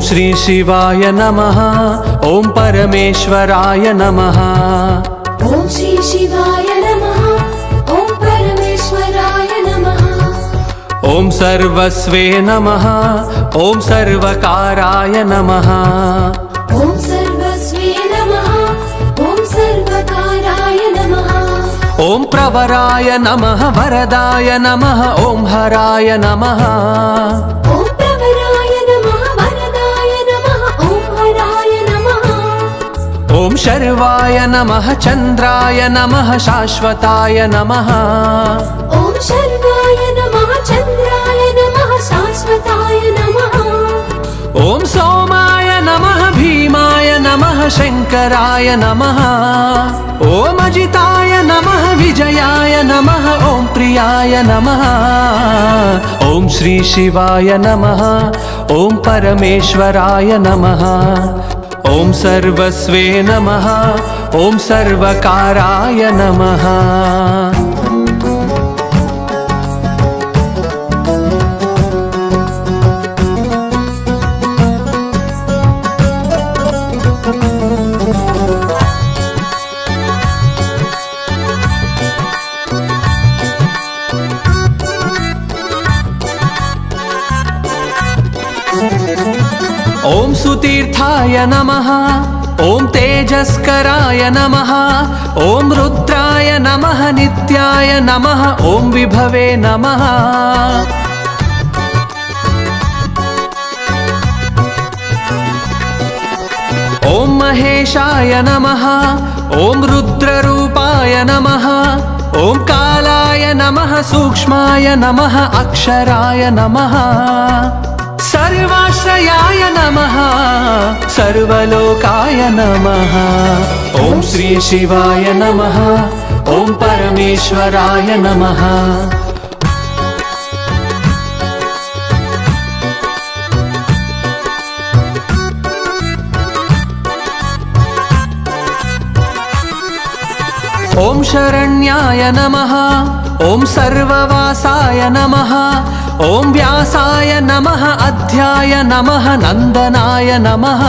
श्री शिवाय नमः। ओम परमेश्वराय नमः। ओम श्री शिवाय नमः। ओम परमेश्वराय नमः। ओम सर्वस्वे नमः। ओम सर्वकाराय नमः। ओम सर्वस्वे नमः। ओम सर्वकाराय नमः। ओम प्रवराय नमः। वरदाय नमः। ओम हराय नमः। ओम प्रवराय नमः। वरदाय नमः। ओम हराय नमः। ओम शर्वाय नमः। चंद्राय नमः। शाश्वताय नमः। ओम शर्वाय नमः। चंद्राय नमः। शाश्वताय नमः। ओम सोमाय नमः। भीमाय नमः। शंकराय नमः। ओम अजिताय नमः। विजयाय नमः। ओम प्रियाय नमः। ओम श्री शिवाय नमः। ओम परमेश्वराय नमः। ओम सर्वस्वे नमः। ओम सर्वकाराय नमः। ओम सुतीर्थाय नमः। ओम तेजस्कराय नमः। ओम रुद्राय नमः। नित्याय नमः। ओम विभवे नमः। ओम महेशाय नमः। ओम रुद्ररूपाय नमः। ओम कालाय नमः। सूक्ष्माय नमः। अक्षराय नमः। सर्वाश्रयाय नमः। सर्वलोकाय नमः। ओम श्री शिवाय नमः। ओम परमेश्वराय नमः। ओम शरण्याय नमः। ओम सर्ववासाय नमः। ओम व्यासाय नमः। अध्याय नमः। नंदनाय नमः।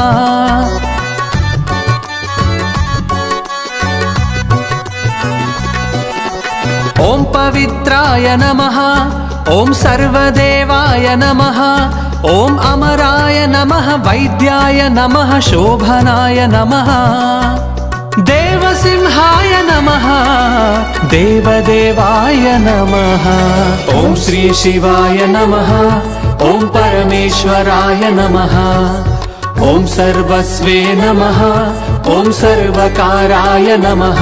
ओम पवित्राय नमः। ओम सर्वदेवाय नमः। ओम अमराय नमः। वैद्याय नमः। शोभनाय नमः। देवसिंहाय नमः। देवदेवाय नमः। ओम श्री शिवाय नमः। ओम परमेश्वराय नमः। ओम सर्वस्वे नमः। ओम सर्वकाराय नमः।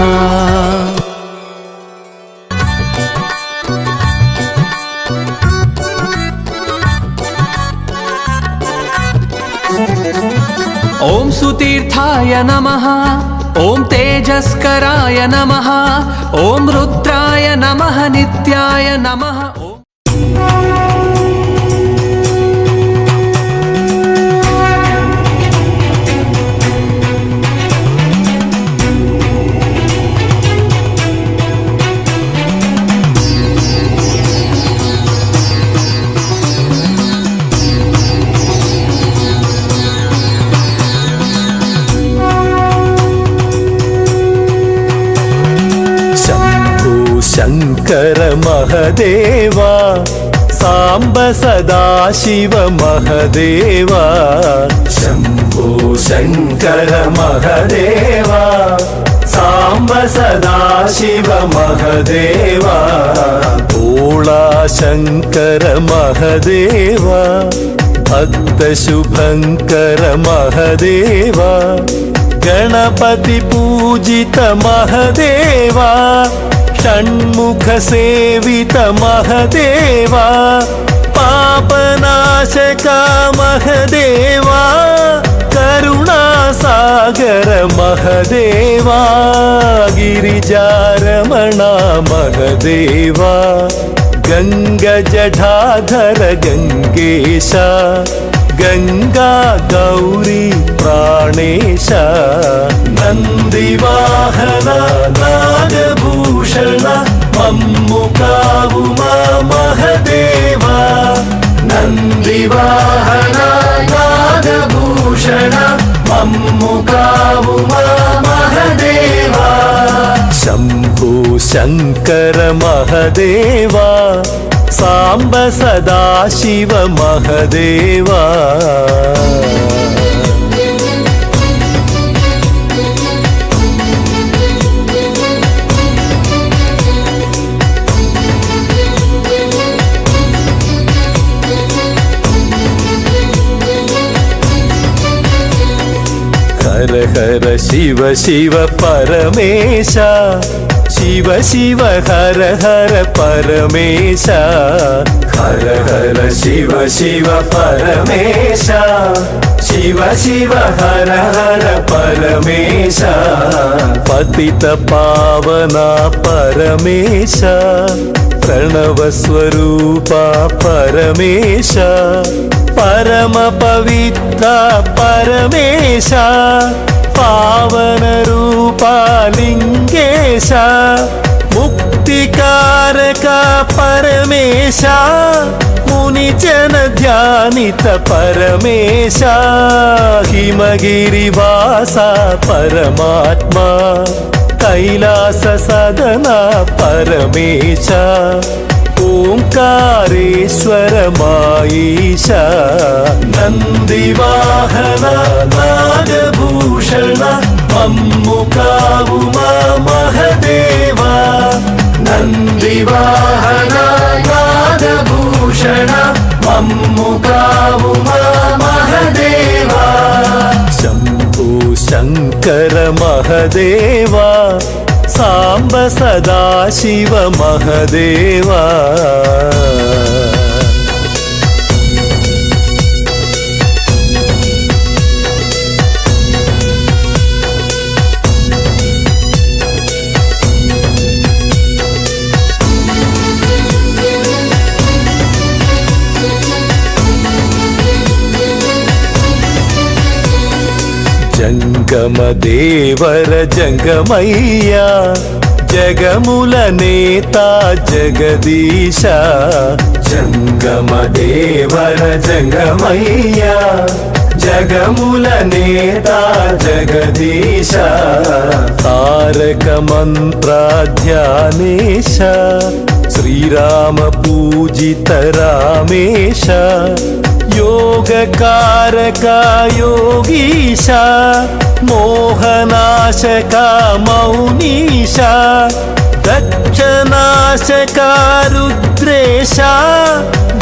ओम सुतीर्थाय नमः। ओम तेजस्कराय नमः। ओम रुद्राय नमः। नित्याय नमः। शंकर महदेवा। सांब सदाशिव महदेवा। शंभो शंकर महदेवा। सांब सदाशिव महदेवा। भोला शंकर महदेवा। भक्त शुभंकर महदेवा। गणपति पूजित महदेवा। षण्मुख सेवित महदेवा। पापनाशक महदेवा। करुणासागर महदेवा। गिरिजारमणा महदेवा। गंगजटाधर गंगेश। गंगा गौरी प्राणेश। नंदिवाहन नागभूषण मम्मुकावुमा महदेवा। नंदिवाहन नागभूषण మమ్ముకావుమా మహదేవా శంభో శంకర మహదేవా సాంబ సదాశివ మహదేవా హర హర శివ శివ పరమేశ శివ శివ హర హర పరమేశ హర హర శివ శివ పరమేశ శివ శివ హర హర పరమేశ పతిత పావన పరమేశ ప్రణవ స్వరూప పరమేశ పరమ పవిత్ర పరమేశ పావన రూప లింగేశ ముక్తికారక పరమేశ ముని జన ధ్యానిత పరమేశ హిమగిరివాస పరమాత్మా కైలాస సదన పరమేశ ఓంకారేశ్వర మాయీశ నందివాహన నాగభూషణ మమ్ముకావుమా మహదేవా నందివాహన నాగభూషణ మమ్ముకావుమా మహదేవా శంభో శంకర మహదేవా సాంబ సదాశివ మహదేవా జంగమ దేవర జంగమయ్యా జగముల నేత జగదీశ జంగమ దేవర జంగమయ్యా జగముల నేత జగదీశ తారక మంత్ర ధ్యానేశ శ్రీరామ పూజిత రామేశ योगकारक योगीश मोहनाशक मौनीश दक्षनाशक रुद्रेश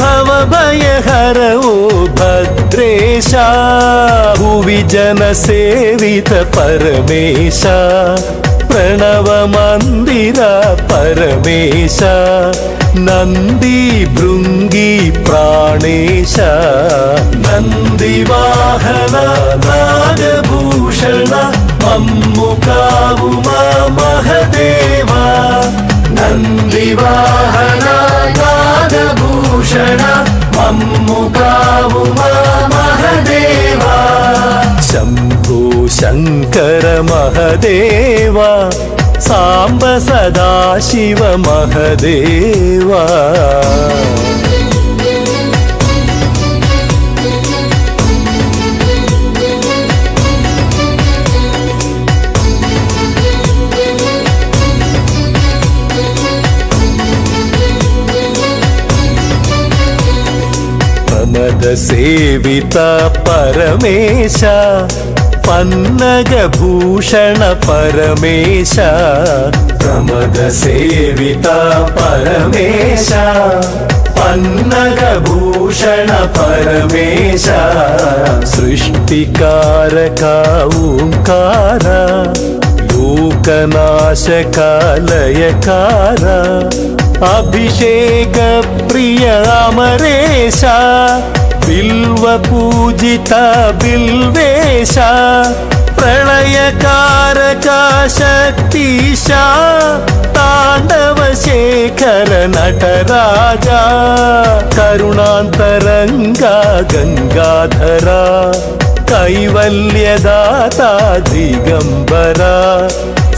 भवभयहर ओ भद्रेश भुवि जनसेवित परमेश प्रणव मंदिर परमेश नंदी भृंगी प्राणेश नंदिवाहन नागभूषण मम्मुकावुमा महदेवा नंदिवाहन नागभूषण मम्मुकावुमा महदेवा शंभो शंकर महदेवा सांब सदाशिव महदेवा प्रमद सेवित परमेश पन्नग भूषण परमेश प्रमद सेवित परमेश पन्नग भूषण परमेश सृष्टिकारक ओंकार लोकनाशक लयकार अभिषेक प्रिय अमरेश बिल्व पूजित बिल्वेश प्रलयकारक शक्तिश तांडव शेखर नटराजा करुणांतरंगा गंगाधरा कैवल्यदाता दिगंबरा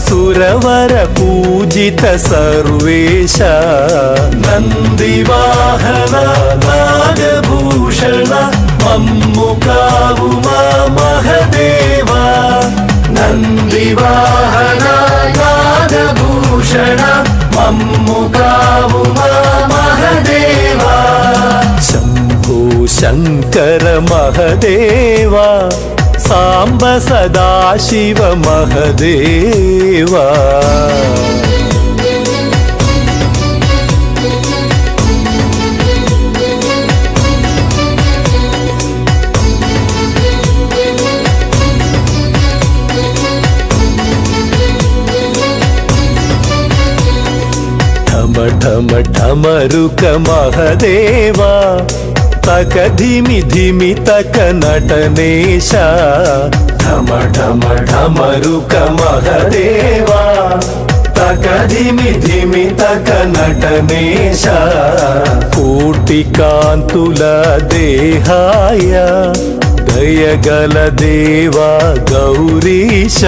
सुरवर पूजित सर्वेश नंदिवाहन नागभूषण मम्मु మమ్ముకావుమా మహదేవా నందివాహన నాగభూషణ మమ్ముకావుమా మహదేవా శంభో శంకర మహదేవా సాంబ సదాశివ మహదేవా ఠమ ఠమరుక మహదేవా తక ధిమి ధిమి తక నటనేశ ఠమ ఠమ ఠమరుక మహదేవా తక ధిమి ధిమి తక నటనేశ కోటి కాంతుల దేహాయ దయగల దేవా గౌరీశ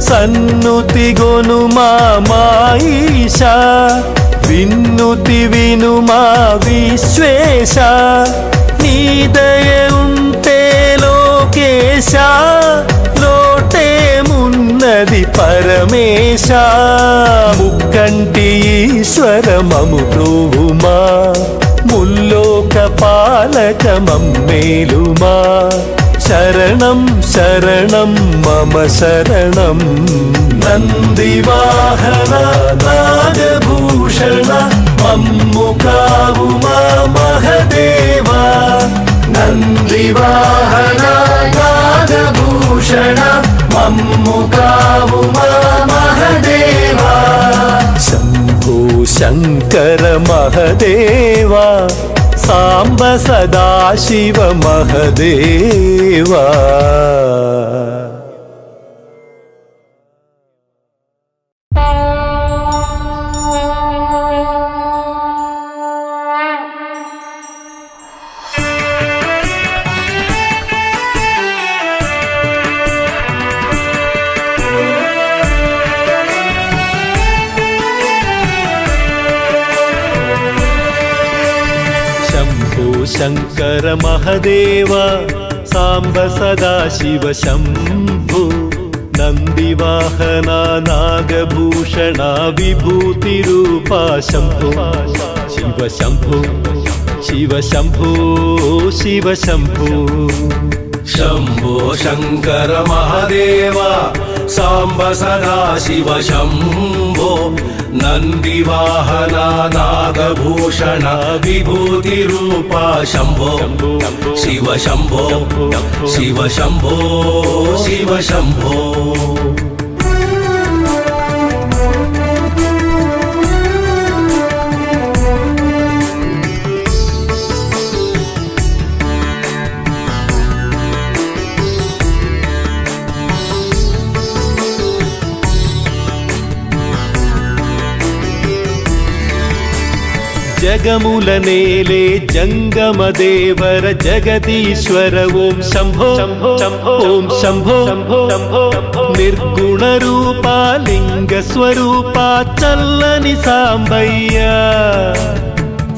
సన్నుతి గొను మాయిష విన్నుతి విను మా విశ్వేశ నీ దయ ఉంటే లోకేశ లోటే మున్నది పరమేశ ముక్కంటి ఈశ్వర మము బ్రోవుమా ముల్లోక పాలక మమ్మేలుమా శరణం శరణం మమ శరణం నందివాహన నాగభూషణ మమ్ముకావుమా మహదేవా నందివాహన నాగభూషణ మమ్ముకావుమా మహదేవా శంభో శంకర మహదేవా సాంబ సదాశివ మహదేవా శంకర మహదేవా సాంబ సదాశివ శంభో నందివాహన నాగభూషణ విభూతి రూపా శంభో శివ శంభో శివ శంభో శివ శంభో శంభో శంకర మహదేవా సాంబ సదాశివ శంభో నందివాహన నాగభూషణ విభూతి రూపా శంభో శివ శంభో శివ శంభో శివ శంభో జగముల నేలే జంగమ దేవర జగదీశ్వర ఓం శంభో ఓం శంభో నిర్గుణ రూపా లింగ స్వరూపా చల్లని సాంబయ్య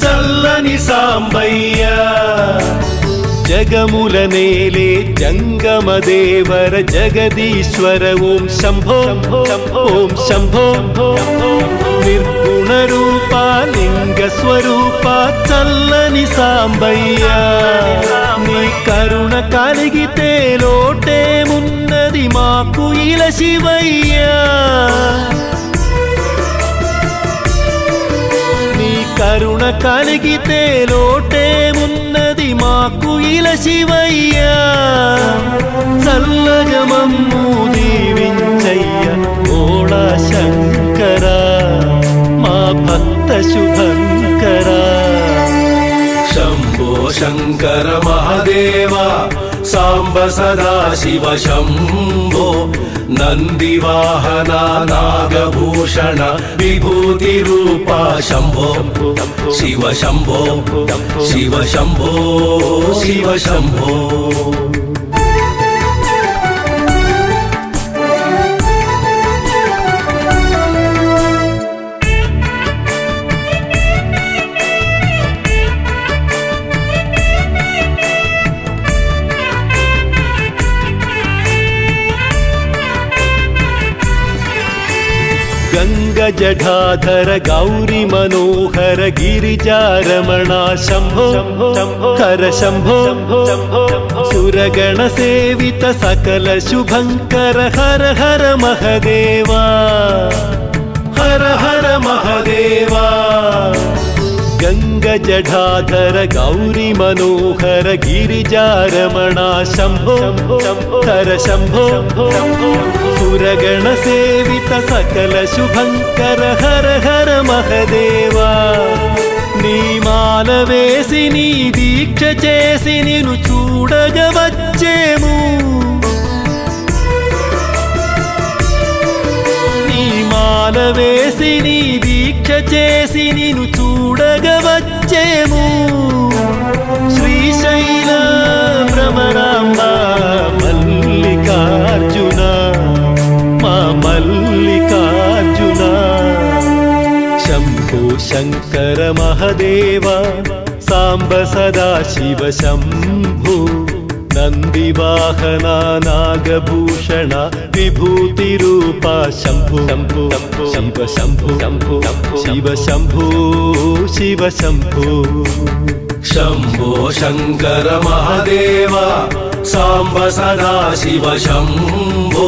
చల్లని సాంబయ్య జగముల నేలే జంగమ దేవర జగదీశ్వర ఓం శంభో ఓం శంభో నిర్గుణ రూపా లింగ స్వరూపా చల్లని సాంబయ్య నీ కరుణ కలిగితే లోటేమున్నది మాకు ఇల శివయ్య నీ కరుణ కలిగితే లోటేమున్నది మాకు ఇల శివయ్య చల్లగా మమ్ము దీవించయ్య ఓడా శంకరా మా భక్త శుభంకరా శంభో శంకర మహదేవా సాంబ సదాశివ శంభో నందివాహన నాగభూషణ విభూతి రూపా శంభో శివ శంభో శివ శంభో శివ శంభో గంగజఠాధర గౌరీ మనోహర గిరిజారమణ శంభో హర శంభో సురగణ సేవిత సకల శుభంకర హర హర మహదేవా హర హర మహదేవా గంగజఠాధర గౌరీ మనోహర గిరిజారమణ శంభో హర శంభో సురగణ సేవిత సకల శుభంకర హర హర మహదేవా నీ మాల వేసి నీ దీక్ష చేసి నిన్ను చూడగా వచ్చేము నీ మాల వేసి నీ దీక్ష చేసి నిన్ను చూడగా వచ్చేము శ్రీశైల భ్రమరాంబ మల్లికార్జున మా మల్లికార్జున శంభో శంకర మహదేవ సాంబ సదా శివ శంభో నందివాహన నాగభూషణ విభూతి రూప శంభో శంభో శంభో శంభో శివ శంభో శివ శంభో శంభో శంకర మహదేవ సాంబ సదా శివ శంభో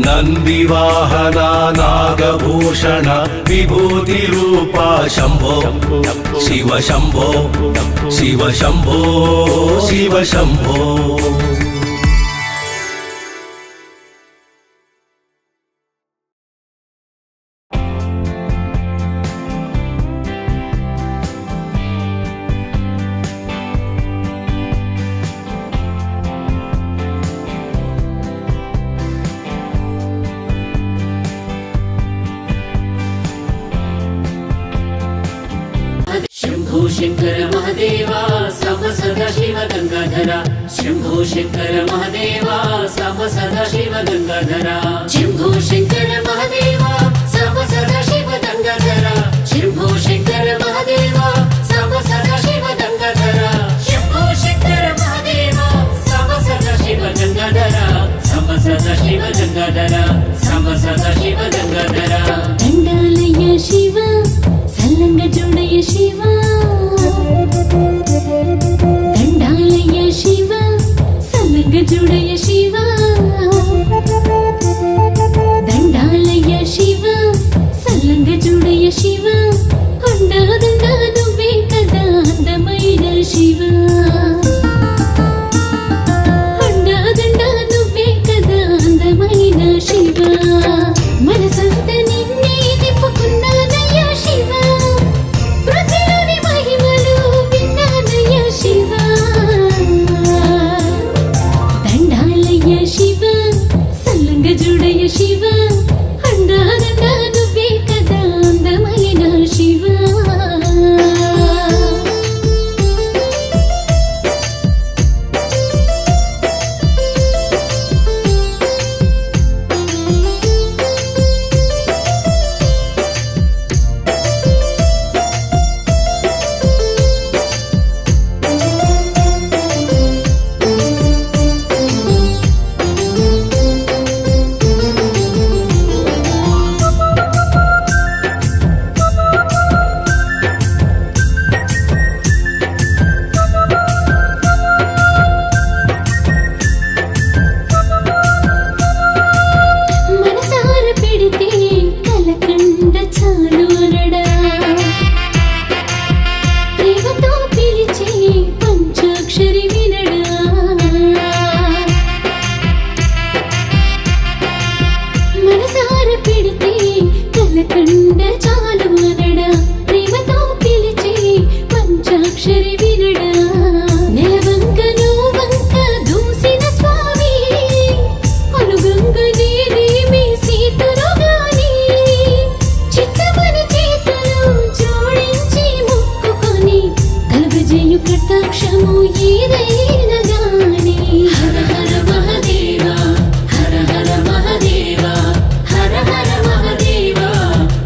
నందివాహన నాగభూషణ విభూతి రూప శంభో శివ శంభో శివ శంభో శివ శంభో शंभो शंकर महादेवा साम सदा शिव गंगाधरा शंभो शंकर महादेवा साम सदा शिव गंगाधरा शंभो शंकर महादेवा साम सदा शिव गंगाधरा शंभो शंकर महादेवा साम सदा शिव गंगाधरा शंभो शंकर महादेवा साम सदा शिव गंगाधरा साम सदा शिव गंगाधरा साम सदा शिव गंगाधरा దండాలయ శివ సల్లంగ జోడయ శివ దండాలయ శివ సల్లంగ జోడయ శివ దండాలయ శివ సల్లంగ జోడయ శివ అండాదండ నువ్వే కదా అందమైన శివ అండాదండ నువ్వే కదా అందమైన శివ మనసంత నిన్నే నింపుకున్నానయ్యా శివ పృథ్వీలోని మహిమలు విన్నానయ్యా శివ దండాలయ్య శివ సల్లంగ జోడయ్య శివ అండాదండ నువ్వే కదా అందమైన శివ మనసార పెడితే కలకండ చాలు అనడా ప్రేమతో పిలిచే పంచాక్షరి వినడా మనసార పెడితే కలకండ చాలు అనడా ప్రేమతో పిలిచే పంచాక్షరి వినడా నెలవంక వంక దూసిన స్వామి అనుగంగ నీరేమి సీతురుగాని చిత్తమని చేతులు జోడించి మొక్కుకొని కలుగజేయు కటాక్షము ఏదైనా గాని హర హర మహదేవా హర హర మహదేవా హర హర మహదేవా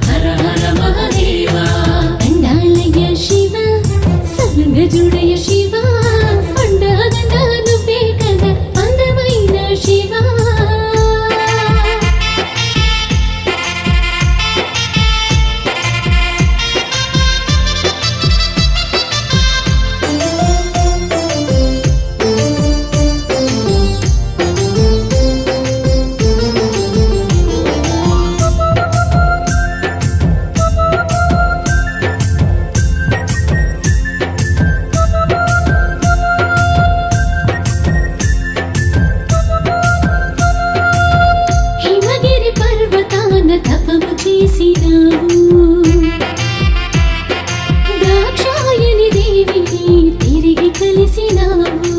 హర హర మహదేవా దండాలయ శివ సల్లంగ జోడయ శివ అండాదండ నువ్వే కదా అందమైన శివ తపము చేసినావు దాక్షాయణి దేవిని తిరిగి కలిసినావు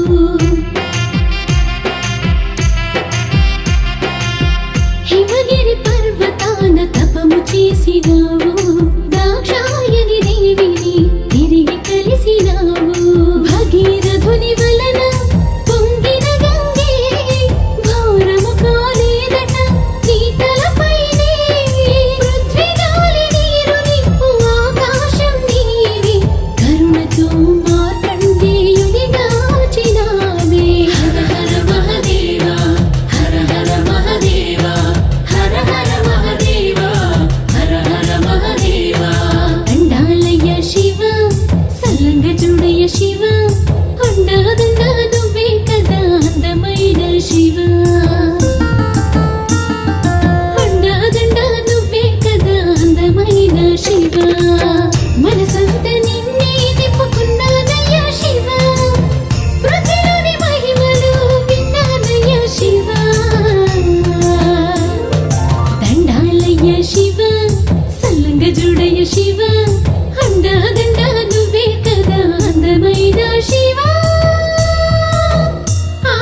హిమగిరి పర్వతాన తపము చేసినావు దాక్షాయణి దేవిని తిరిగి కలిసినావు భగీరథుని వలన పొంగిన గంగే భారము కాలేదట నీ తలపైనే పృథ్వీ గాలి నీరు నిప్పు ఆకాశం నీవే కరుణతో మార్కండేయుని గాచినావే హర హర మహదేవ హర హర మహదేవ హర హర మహదేవ హర హర మహదేవ అండాలయ్య శివ సల్లంగ చూడయ్య శివ అండాదండ నువ్వే కదా అందమైన శివ అండాదండ నువ్వే కదా అందమైన శివ మనసంత నిన్నే నింపుకున్నానయ్య శివ పృథ్వీలోని మహిమలు విన్నానయ్య శివ దండాలయ్య శివ సల్లంగ చూడయ్య శివ అండాదండ నువ్వే కదా అందమైన శివ ఆ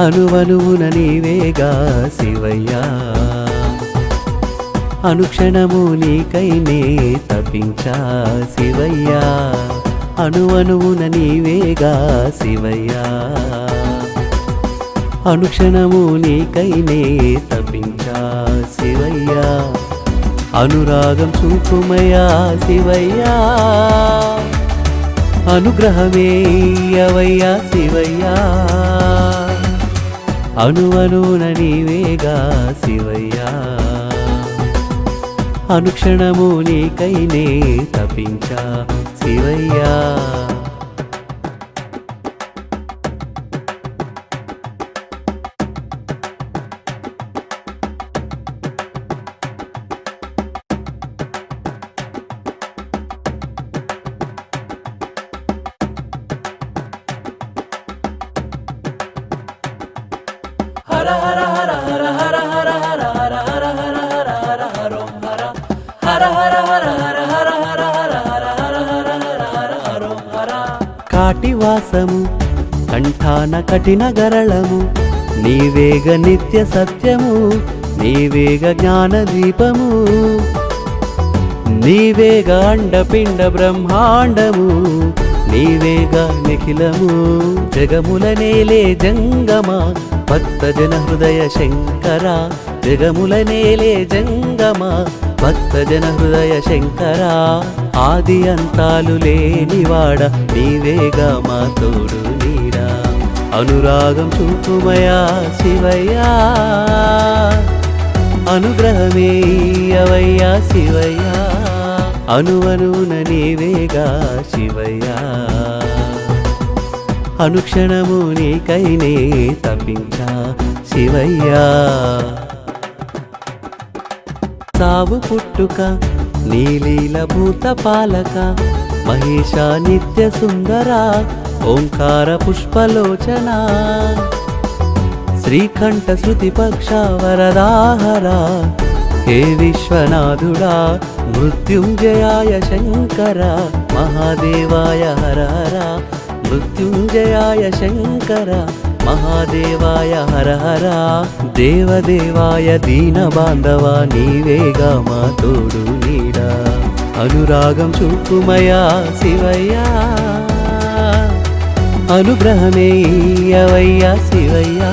అనువనువున నీవేగా శివయ్యా అనుక్షణము నీకైనే తపించా శివయ్యా అనువనువున నీవేగా శివయ్యా అనుక్షణము నీకైనే తపించా శివయ్యా అనురాగం చూపుమయా శివయ్యా అనుగ్రహమేయవయ్యా శివయ్యా అనువనున నీవేగా శివయ్యా అనుక్షణము నీకైనే తపించా శివయ్యా కాటివాసము కంఠాన కఠిన గరళము నీవేగ నిత్య సత్యము నీవేగ జ్ఞాన దీపము నీవేగ అండపిండ బ్రహ్మాండము నీవేగ నిఖిలము జగముల నేలే జంగమ భక్త జన హృదయ శంకర జగముల నేలే జంగమ భక్త జన హృదయ శంకర ఆది అంతాలు లేనివాడ నీవేగా మా తోడు నీడా అనురాగం చూపుమయా శివయ్యా అనుగ్రహమేయవయ్యా శివయ్యా అనువనున నీవేగా శివయ్యా అనుక్షణము నీకైనే తపించా శివయ్యా సావు పుట్టుక నీలీల భూత పాలక మహేశ నిత్య సుందర ఓంకార పుష్పలోచన శ్రీకంఠ శృతి పక్ష వరదాహర హే విశ్వనాథుడా మృత్యుంజయాయ శంకర మహాదేవాయ హర హర మృత్యుంజయాయ శంకర మహాదేవాయ హర హర దేవదేవాయ దీన బాంధవ నీవేగా మా తోడు నీడా అనురాగం చూపుమయా శివయ్యా అనుగ్రహమేయవయ్యా శివయ్యా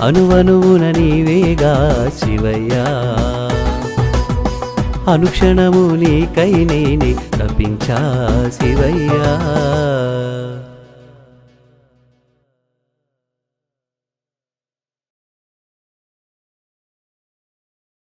అనువనువున నీవేగా శివయ్యా అనుక్షణము నీకై నేనే తపించా శివయ్యా.